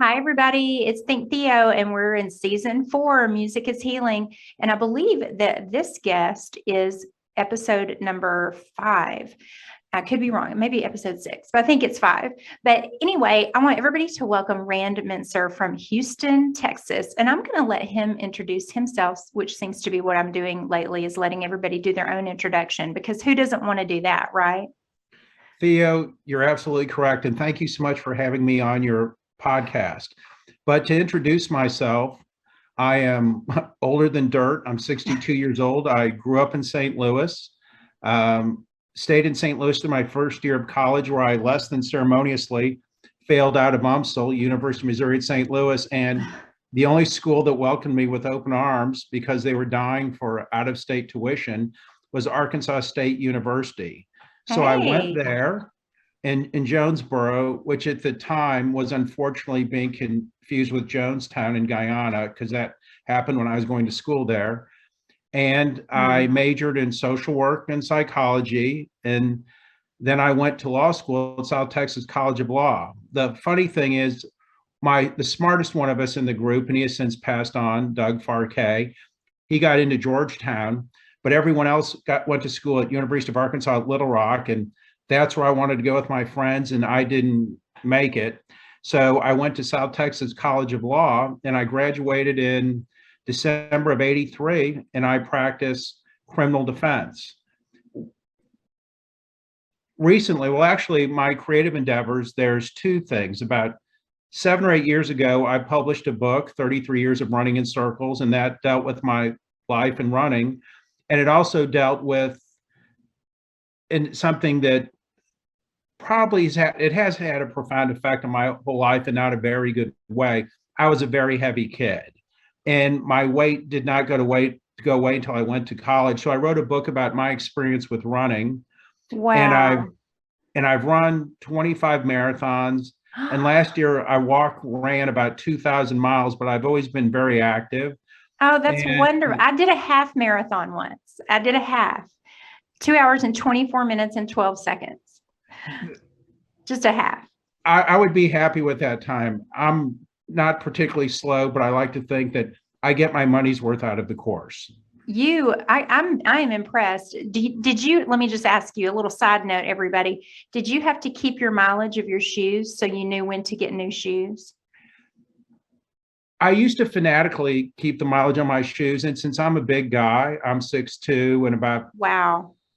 Hi, everybody. It's Think Theo, and we're in season 4, Music is Healing. And I believe that this guest is episode number 5. I could be wrong. Maybe episode 6, but I think it's 5. But anyway, I want everybody to welcome Rand Mintzer from Houston, Texas. And I'm going to let him introduce himself, which seems to be what I'm doing lately, is letting everybody do their own introduction, because who doesn't want to do that, right? Theo, you're absolutely correct. And thank you so much for having me on your podcast. But to introduce myself, I am older than dirt. I'm 62 years old. I grew up in St. Louis, stayed in St. Louis through my first year of college, where I less than ceremoniously failed out of UMSL, University of Missouri at St. Louis. And the only school that welcomed me with open arms, because they were dying for out-of-state tuition, was Arkansas State University. So I went there in Jonesboro, which at the time was unfortunately being confused with Jonestown in Guyana, because that happened when I was going to school there. And I majored in social work and psychology. And then I went to law school at South Texas College of Law. The funny thing is, the smartest one of us in the group, and he has since passed on, Doug Farkay, he got into Georgetown, but everyone else went to school at University of Arkansas at Little Rock, and that's where I wanted to go with my friends, and I didn't make it. So I went to South Texas College of Law, and I graduated in December of '83, and I practiced criminal defense. Recently, well, actually, my creative endeavors, there's two things. About 7 or 8 years ago, I published a book, 33 Years of Running in Circles, and that dealt with my life in running. And it also dealt with something that probably has had a profound effect on my whole life, and not a very good way. I was a very heavy kid, and my weight did not go away until I went to college. So I wrote a book about my experience with running. Wow. And I've run 25 marathons. And last year I ran about 2,000 miles, but I've always been very active. Oh, that's wonderful. I did a half marathon once. I did a half, 2 hours and 24 minutes and 12 seconds. Just a half. I would be happy with that time. I'm not particularly slow, but I like to think that I get my money's worth out of the course. I am impressed. Did you, let me just ask you a little side note, everybody. Did you have to keep your mileage of your shoes so you knew when to get new shoes? I used to fanatically keep the mileage on my shoes. And since I'm a big guy, I'm 6'2" and about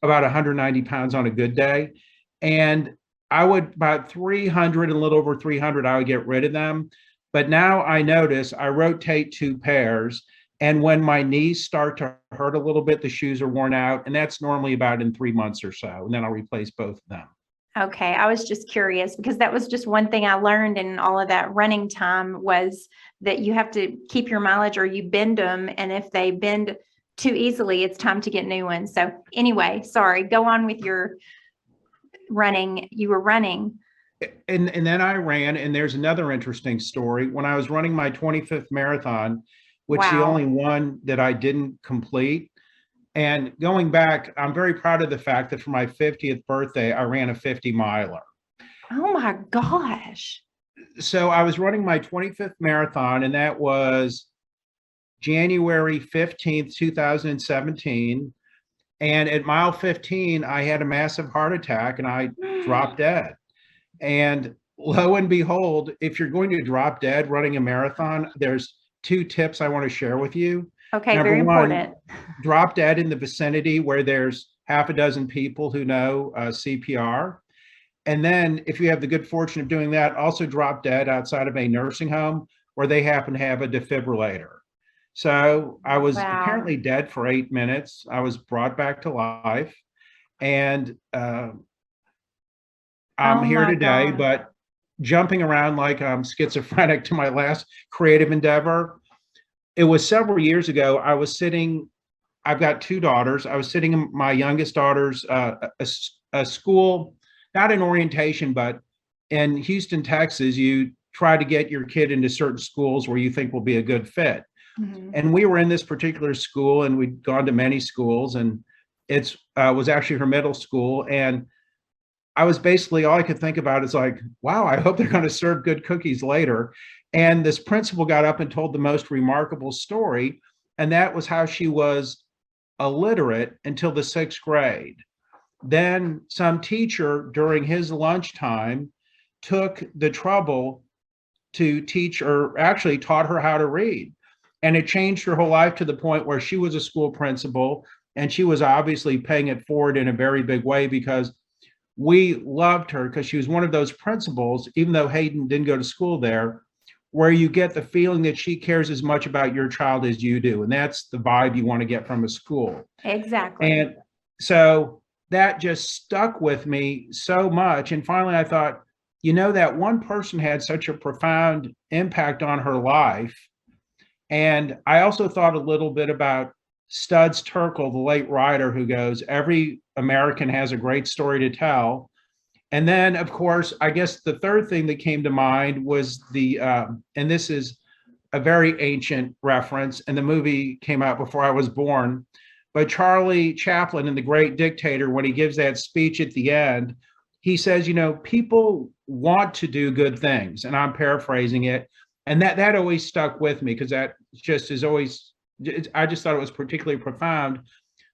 190 pounds on a good day. And I would, about 300 and a little over 300, I would get rid of them. But now I notice I rotate 2 pairs. And when my knees start to hurt a little bit, the shoes are worn out. And that's normally about in 3 months or so. And then I'll replace both of them. Okay. I was just curious, because that was just one thing I learned in all of that running time, was that you have to keep your mileage or you bend them. And if they bend too easily, it's time to get new ones. So anyway, sorry, go on with your running. You were running. And then I ran, and there's another interesting story. When I was running my 25th marathon, which is the only one that I didn't complete. And going back, I'm very proud of the fact that for my 50th birthday, I ran a 50 miler. Oh my gosh. So I was running my 25th marathon, and that was January 15th, 2017. And at mile 15, I had a massive heart attack and I dropped dead. And lo and behold, if you're going to drop dead running a marathon, there's 2 tips I want to share with you. Okay, very important. Drop dead in the vicinity where there's half a dozen people who know CPR. And then if you have the good fortune of doing that, also drop dead outside of a nursing home where they happen to have a defibrillator. So I was apparently dead for 8 minutes. I was brought back to life. And I'm here today, but jumping around like I'm schizophrenic to my last creative endeavor. It was several years ago. I've got 2 daughters. I was sitting in my youngest daughter's a school, not an orientation, but in Houston, Texas, you try to get your kid into certain schools where you think will be a good fit. Mm-hmm. And we were in this particular school, and we'd gone to many schools, and it was actually her middle school. And I was basically, all I could think about is like, wow, I hope they're going to serve good cookies later. And this principal got up and told the most remarkable story. And that was how she was illiterate until the 6th grade. Then some teacher during his lunchtime took the trouble to teach, or actually taught her how to read. And it changed her whole life to the point where she was a school principal, and she was obviously paying it forward in a very big way, because we loved her, because she was one of those principals, even though Hayden didn't go to school there, where you get the feeling that she cares as much about your child as you do. And that's the vibe you want to get from a school. Exactly. And so that just stuck with me so much. And finally, I thought, that one person had such a profound impact on her life. And I also thought a little bit about Studs Terkel, the late writer, who goes, every American has a great story to tell. And then, of course, I guess the third thing that came to mind was and this is a very ancient reference, and the movie came out before I was born, but Charlie Chaplin in The Great Dictator, when he gives that speech at the end, he says, people want to do good things, and I'm paraphrasing it. And that always stuck with me, because that just is always, I just thought it was particularly profound.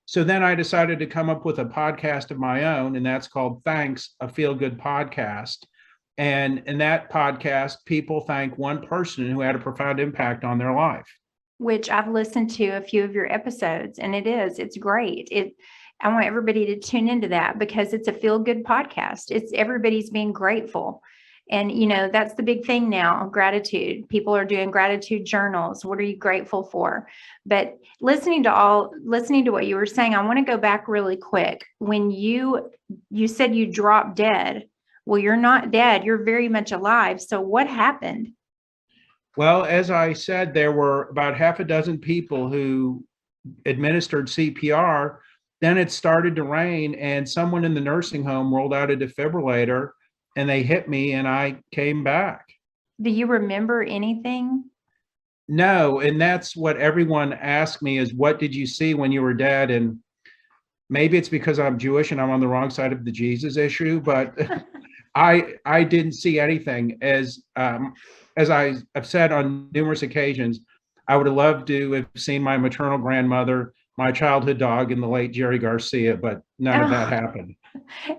So then I decided to come up with a podcast of my own, and that's called Thanks, a Feelgood Podcast. And in that podcast, people thank one person who had a profound impact on their life. Which I've listened to a few of your episodes, and it's great. I want everybody to tune into that, because it's a feel-good podcast. It's everybody's being grateful. And, that's the big thing now, gratitude. People are doing gratitude journals. What are you grateful for? But listening to what you were saying, I want to go back really quick. When you said you dropped dead, well, you're not dead. You're very much alive. So what happened? Well, as I said, there were about half a dozen people who administered CPR. Then it started to rain, and someone in the nursing home rolled out a defibrillator, and they hit me, and I came back. Do you remember anything? No, and that's what everyone asked me is, what did you see when you were dead? And maybe it's because I'm Jewish and I'm on the wrong side of the Jesus issue, but I didn't see anything. As I've said on numerous occasions, I would have loved to have seen my maternal grandmother, my childhood dog, and the late Jerry Garcia, but none of that happened.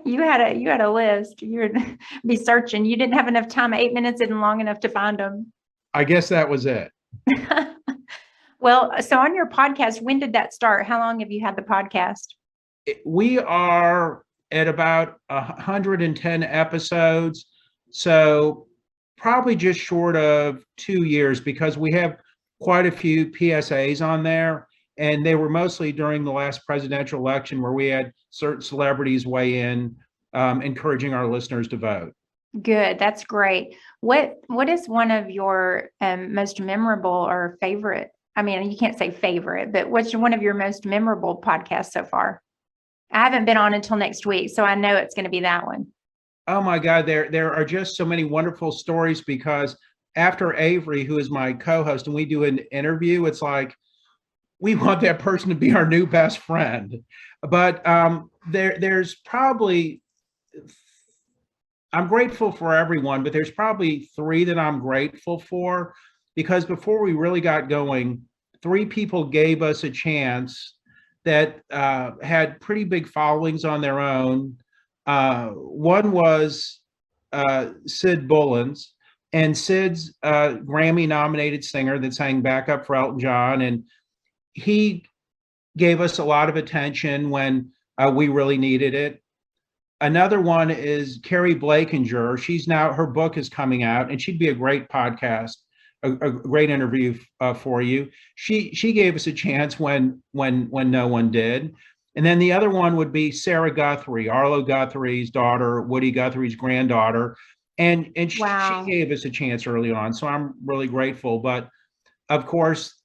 You had a list. You would be searching. You didn't have enough time. 8 minutes isn't long enough to find them. I guess that was it. Well, so on your podcast, when did that start? How long have you had the podcast? We are at about 110 episodes. So probably just short of 2 years, because we have quite a few PSAs on there. And they were mostly during the last presidential election, where we had certain celebrities weigh in, encouraging our listeners to vote. Good. That's great. What is one of your most memorable or favorite? I mean, you can't say favorite, but what's one of your most memorable podcasts so far? I haven't been on until next week, so I know it's going to be that one. Oh my God, there are just so many wonderful stories, because after Avery, who is my co-host, and we do an interview, it's like, we want that person to be our new best friend. But there's probably, I'm grateful for everyone, but there's probably 3 that I'm grateful for, because before we really got going, 3 people gave us a chance that had pretty big followings on their own. One was Sid Bullens, and Sid's a Grammy-nominated singer that sang backup for Elton John, and he gave us a lot of attention when we really needed it. Another one is Carrie Blakenger. Her book is coming out, and she'd be a great podcast, a great interview for you. She gave us a chance when no one did. And then the other one would be Sarah Guthrie, Arlo Guthrie's daughter, Woody Guthrie's granddaughter. And Wow. she gave us a chance early on. So I'm really grateful. But of course,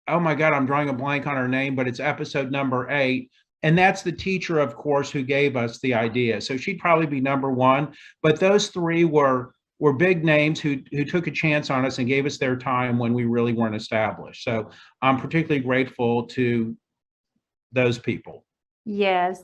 oh my God, I'm drawing a blank on her name, but it's episode number 8. And that's the teacher, of course, who gave us the idea. So she'd probably be number 1. But those 3 were big names who took a chance on us and gave us their time when we really weren't established. So I'm particularly grateful to those people. Yes,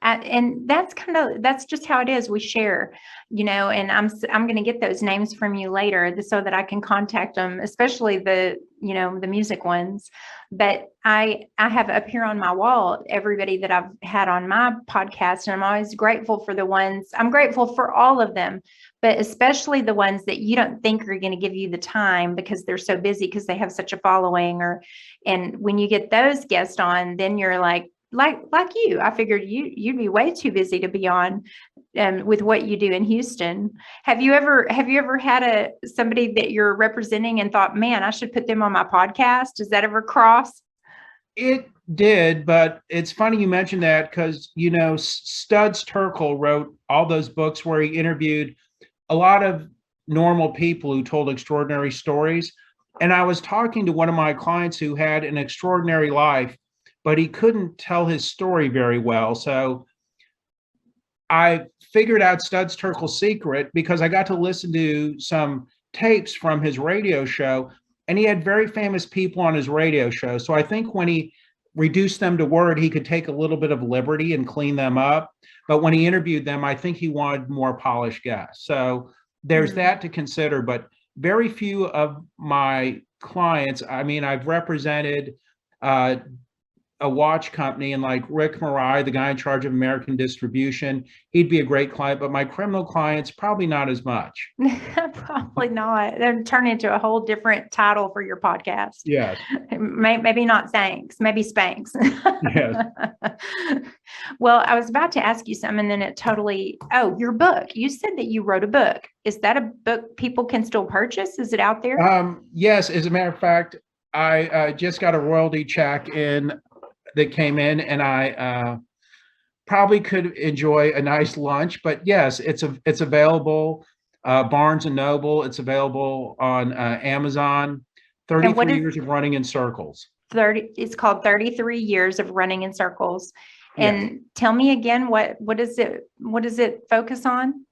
and that's just how it is. We share, and I'm going to get those names from you later so that I can contact them, especially the music ones. But I have up here on my wall everybody that I've had on my podcast, and I'm always grateful for the ones. I'm grateful for all of them, but especially the ones that you don't think are going to give you the time because they're so busy because they have such a following. And when you get those guests on, then you're like you, I figured you'd be way too busy to be on with what you do in Houston. Have you ever had somebody that you're representing and thought, man, I should put them on my podcast? Does that ever cross? It did, but it's funny you mentioned that because, Studs Terkel wrote all those books where he interviewed a lot of normal people who told extraordinary stories. And I was talking to one of my clients who had an extraordinary life, but he couldn't tell his story very well. So I figured out Studs Terkel's secret because I got to listen to some tapes from his radio show, and he had very famous people on his radio show. So I think when he reduced them to word, he could take a little bit of liberty and clean them up. But when he interviewed them, I think he wanted more polished guests. So there's that to consider, but very few of my clients, I mean, I've represented a watch company, and like Rick Marai, the guy in charge of American distribution, he'd be a great client, but my criminal clients, probably not as much. Probably not. They'll turn into a whole different title for your podcast. Yes. Maybe not thanks, maybe Spanx. Yes. Well, I was about to ask you something, and then your book. You said that you wrote a book. Is that a book people can still purchase? Is it out there? Yes. As a matter of fact, I just got a royalty check that came in, and I probably could enjoy a nice lunch. But yes, it's available. Barnes and Noble. It's available on Amazon. 33 years of running in circles. It's called 33 Years of Running in Circles. And Yes. Tell me again, what does it focus on?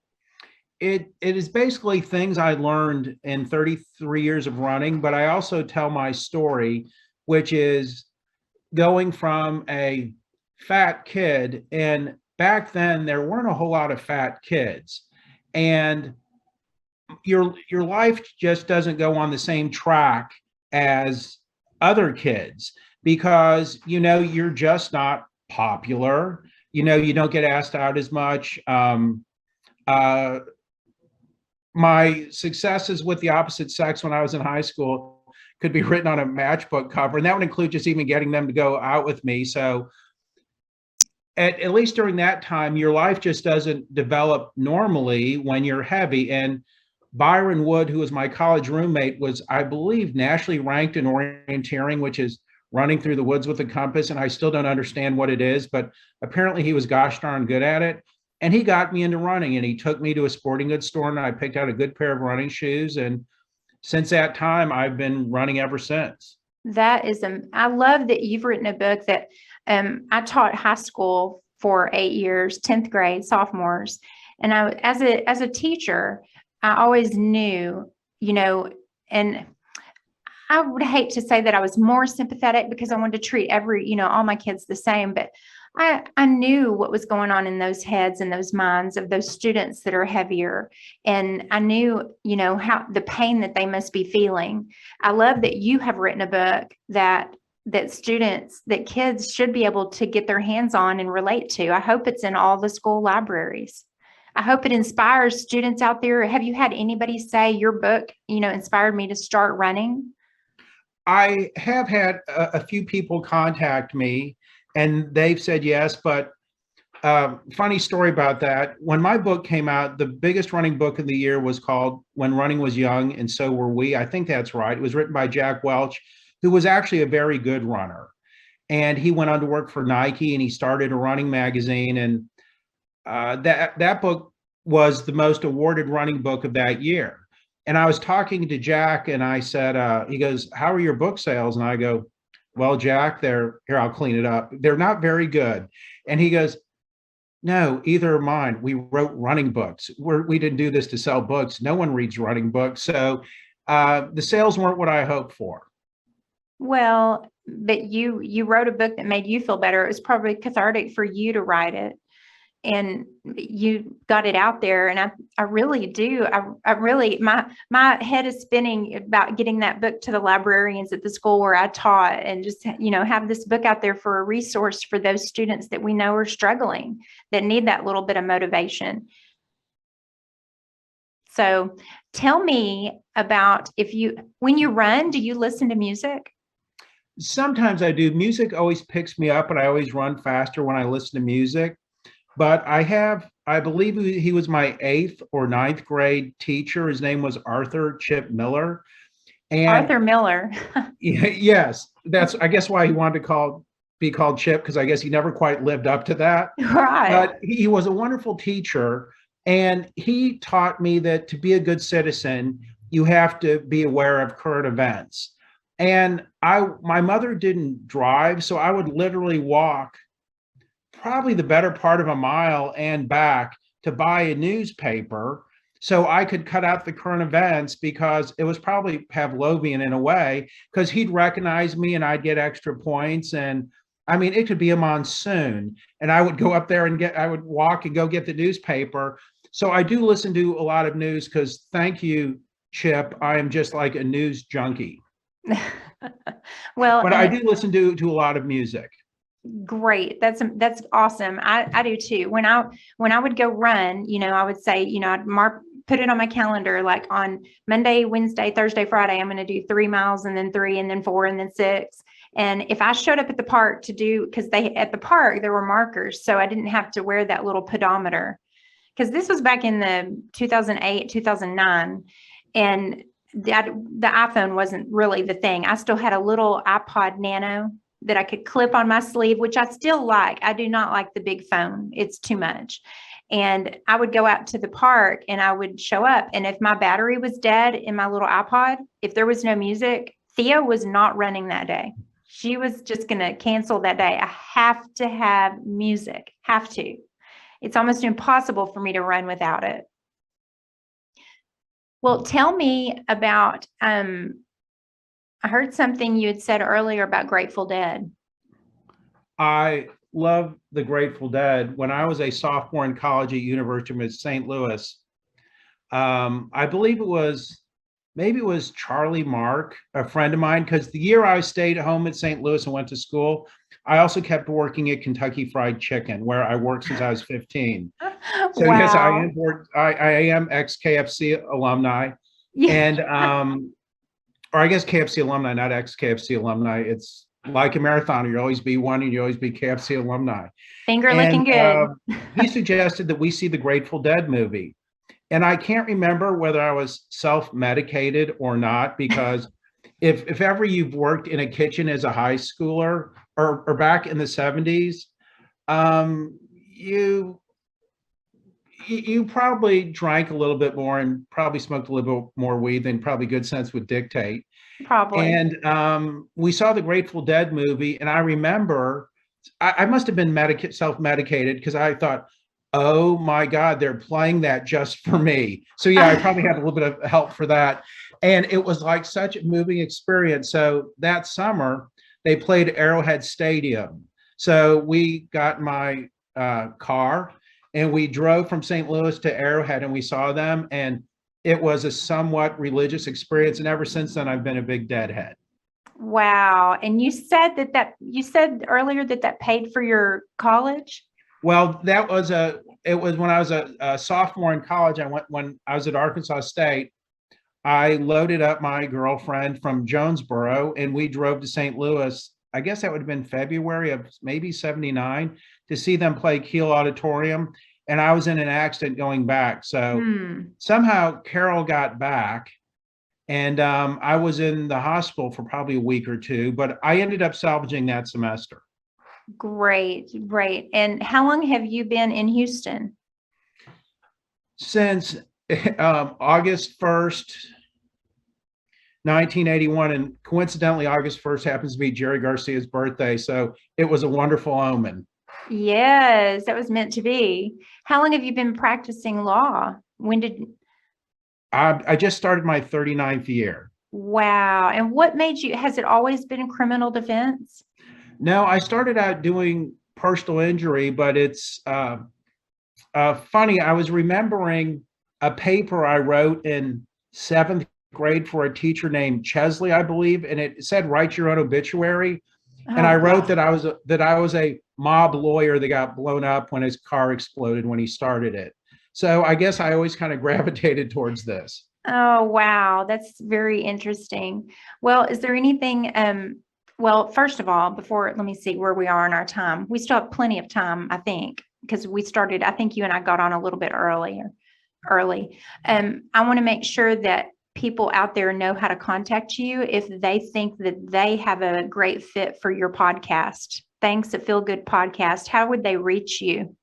It is basically things I learned in 33 years of running, but I also tell my story, which is going from a fat kid, and back then there weren't a whole lot of fat kids, and your life just doesn't go on the same track as other kids because you're just not popular. You don't get asked out as much. My successes with the opposite sex when I was in high school could be written on a matchbook cover, and that would include just even getting them to go out with me. So at least during that time, your life just doesn't develop normally when you're heavy. And Byron Wood, who was my college roommate, was, I believe, nationally ranked in orienteering, which is running through the woods with a compass. And I still don't understand what it is, but apparently he was gosh darn good at it. And he got me into running, and he took me to a sporting goods store, and I picked out a good pair of running shoes. And since that time, I've been running ever since. I love that you've written a book that I taught high school for 8 years, 10th grade, sophomores. And as a teacher, I always knew, and I would hate to say that I was more sympathetic because I wanted to treat all my kids the same, but I knew what was going on in those heads and those minds of those students that are heavier. And I knew, how the pain that they must be feeling. I love that you have written a book that kids should be able to get their hands on and relate to. I hope it's in all the school libraries. I hope it inspires students out there. Have you had anybody say your book, inspired me to start running? I have had a few people contact me, and they've said yes, but funny story about that. When my book came out, the biggest running book of the year was called When Running Was Young and So Were We. I think that's right. It was written by Jack Welch, who was actually a very good runner. And he went on to work for Nike, and he started a running magazine. And that book was the most awarded running book of that year. And I was talking to Jack, and I said, he goes, "How are your book sales?" And I go, "Well, Jack, here, I'll clean it up. They're not very good." And he goes, "No, either are mine. We wrote running books. We didn't do this to sell books. No one reads running books." So the sales weren't what I hoped for. Well, but you wrote a book that made you feel better. It was probably cathartic for you to write it, and you got it out there. And I really do. I really, my head is spinning about getting that book to the librarians at the school where I taught, and just, have this book out there for a resource for those students that we know are struggling, that need that little bit of motivation. So tell me about, when you run, do you listen to music? Sometimes I do. Music always picks me up, and I always run faster when I listen to music. But I believe he was my 8th or 9th grade teacher. His name was Arthur Chip Miller. And Arthur Miller. yes, that's, I guess, why he wanted to be called Chip, because I guess he never quite lived up to that. Right. But he was a wonderful teacher, and he taught me that to be a good citizen, you have to be aware of current events. And my mother didn't drive, so I would literally walk probably the better part of a mile and back to buy a newspaper so I could cut out the current events, because it was probably Pavlovian in a way, because he'd recognize me and I'd get extra points. And I mean, it could be a monsoon and I would go up there and I would walk and go get the newspaper. So I do listen to a lot of news, because thank you, Chip, I am just like a news junkie. Well, but I do listen to a lot of music. Great. That's awesome. I do too. When I would go run, I would say, I'd put it on my calendar, like on Monday, Wednesday, Thursday, Friday, I'm going to do 3 miles, and then 3, and then 4, and then 6. And if I showed up at the park to do, because at the park, there were markers, so I didn't have to wear that little pedometer, because this was back in the 2008, 2009. And the iPhone wasn't really the thing. I still had a little iPod Nano that I could clip on my sleeve, which I still like. I do not like the big phone. It's too much. And I would go out to the park and I would show up. And if my battery was dead in my little iPod, if there was no music, Theo was not running that day. She was just going to cancel that day. I have to have music. Have to. It's almost impossible for me to run without it. Well, tell me about, I heard something you had said earlier about Grateful Dead. I love the Grateful Dead. When I was a sophomore in college at University of St. Louis, I believe maybe it was Charlie Mark, a friend of mine, because the year I stayed home at St. Louis and went to school, I also kept working at Kentucky Fried Chicken, where I worked since I was 15. So wow. yes, I am ex-KFC alumni. Yeah. And or I guess KFC alumni, not ex-KFC alumni. It's like a marathoner. You always be one and you always be KFC alumni. Finger looking good. He suggested that we see the Grateful Dead movie. And I can't remember whether I was self-medicated or not, because if ever you've worked in a kitchen as a high schooler or back in the 70s, you probably drank a little bit more and probably smoked a little bit more weed than probably good sense would dictate. Probably. And we saw the Grateful Dead movie, and I remember I must have been self-medicated, because I thought, oh my God, they're playing that just for me. So yeah, I probably had a little bit of help for that. And it was like such a moving experience. So that summer, they played Arrowhead Stadium. So we got my car, and we drove from St. Louis to Arrowhead, and we saw them, and it was a somewhat religious experience. And ever since then, I've been a big Deadhead. Wow. And you said you said earlier that paid for your college? Well, it was when I was a sophomore in college. When I was at Arkansas State, I loaded up my girlfriend from Jonesboro, and we drove to St. Louis. I guess that would have been February of maybe 79 to see them play Kiel Auditorium. And I was in an accident going back. So somehow Carol got back, and I was in the hospital for probably a week or two, but I ended up salvaging that semester. Great. And how long have you been in Houston? Since August 1st, 1981, and coincidentally, August 1st happens to be Jerry Garcia's birthday. So it was a wonderful omen. Yes, that was meant to be. How long have you been practicing law? When did... I just started my 39th year. Wow. And what made you, has it always been criminal defense? No, I started out doing personal injury, but it's funny. I was remembering a paper I wrote in seventh grade for a teacher named Chesley, I believe, and it said write your own obituary. And Oh, I wrote God. that I was a mob lawyer that got blown up when his car exploded when he started it. So I guess I always kind of gravitated towards this. Oh, wow. That's very interesting. Well, is there anything, well, first of all, let me see where we are in our time. We still have plenty of time, I think, because I think you and I got on a little bit early. I want to make sure that people out there know how to contact you if they think that they have a great fit for your podcast. Thanks at Feelgood Podcast. How would they reach you?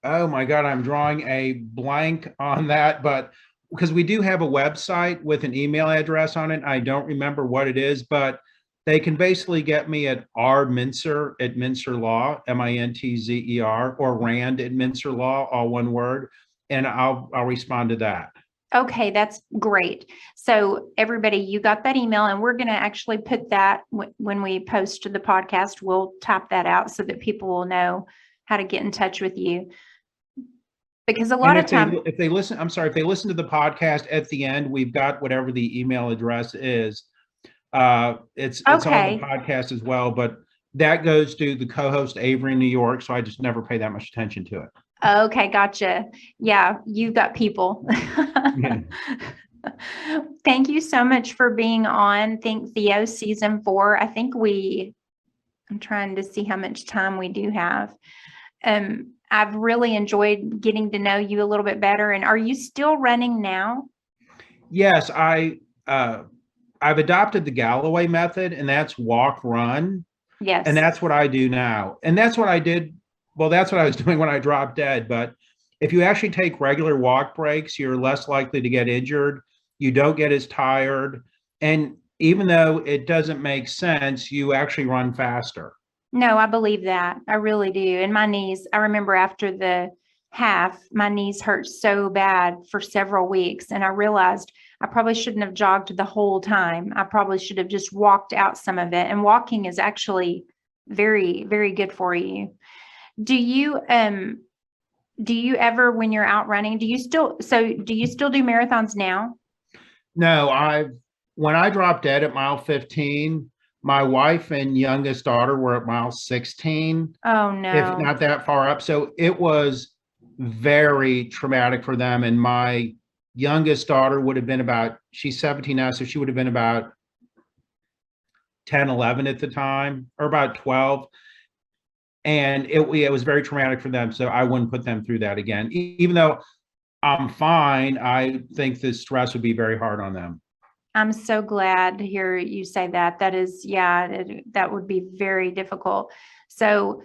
Oh my God, I'm drawing a blank on that, but because we do have a website with an email address on it, I don't remember what it is, but they can basically get me at rmintzer at Mintzer Law, Mintzer, or Rand at Mintzer Law, all one word, and I'll respond to that. Okay, that's great. So everybody, you got that email, and we're going to actually put that when we post the podcast, we'll type that out so that people will know how to get in touch with you. Because a lot of times, if they listen to the podcast at the end, we've got whatever the email address is. It's on the podcast as well, but that goes to the co-host Avery in New York. So I just never pay that much attention to it. Okay, gotcha. Yeah, you've got people. Yeah. Thank you so much for being on Think Theo season 4. I'm trying to see how much time we do have. I've really enjoyed getting to know you a little bit better. And are you still running now? Yes, I've adopted the Galloway Method, and that's walk, run. Yes. And that's what I do now. And that's what I did. Well, that's what I was doing when I dropped dead. But if you actually take regular walk breaks, you're less likely to get injured. You don't get as tired. And even though it doesn't make sense, you actually run faster. No, I believe that. I really do. And my knees, I remember after the half, my knees hurt so bad for several weeks. And I realized I probably shouldn't have jogged the whole time. I probably should have just walked out some of it. And walking is actually very, very good for you. Do you ever, when you're out running, do you still do marathons now? No, when I dropped dead at mile 15, my wife and youngest daughter were at mile 16. Oh, no. If not that far up. So it was very traumatic for them. And my youngest daughter would have been she's 17 now, so she would have been about 10, 11 at the time, or about 12. And it was very traumatic for them. So I wouldn't put them through that again. Even though I'm fine, I think the stress would be very hard on them. I'm so glad to hear you say that. That would be very difficult. So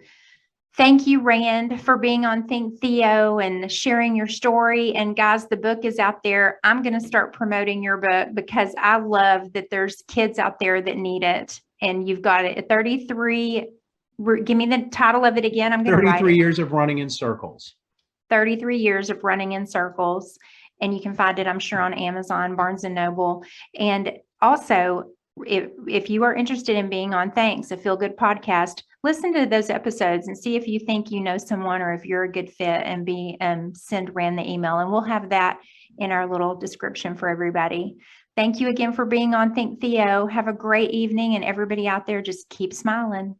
thank you, Rand, for being on Think Theo and sharing your story. And guys, the book is out there. I'm going to start promoting your book because I love that there's kids out there that need it. And you've got it at 33. Give me the title of it again. I'm going to write it. 33 years of running in circles. 33 years of running in circles. And you can find it, I'm sure, on Amazon, Barnes and Noble. And also, if you are interested in being on Thanks, a Feelgood Podcast, listen to those episodes and see if you think you know someone or if you're a good fit, and send Rand the email. And we'll have that in our little description for everybody. Thank you again for being on Think Theo. Have a great evening, and everybody out there, just keep smiling.